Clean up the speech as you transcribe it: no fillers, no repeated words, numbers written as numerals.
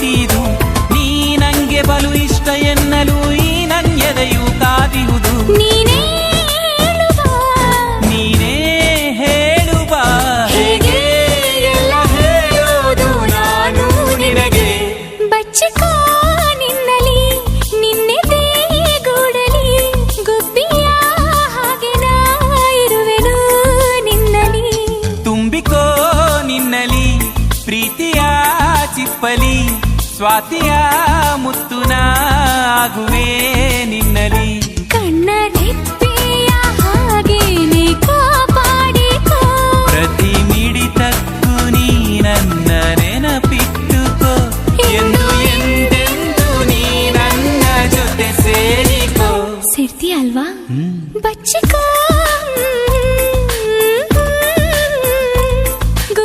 ಪ್ರೀತಿದು ನೀ ನಂಗೆ ಬಲು ಇಷ್ಟ ಎನ್ನಲು ಈ ನನ್ಯದೆಯು ಕಾದಿಹುದು ನೀನೇ ಹೇಳುವ ಹೇಗೆ ಎಲ್ಲ ಹೇಳೋದು ನಾನು ನಿನಗೆ ಬಚ್ಚಿಕೋ ನಿನ್ನಲಿ ನಿನ್ನೆದೆ ಗೂಡಲಿ ಗುಬ್ಬಿಯ ಹಾಗೆ ನಾ ಇರುವೆನು ನಿನ್ನಲಿ ತುಂಬಿಕೋ ನಿನ್ನಲಿ ಪ್ರೀತಿಯ ಚಿಪ್ಪಲಿ ಸ್ವಾತಿಯ ಮುತ್ತುನ ಆಗುವೆ ನಿನ್ನಲಿ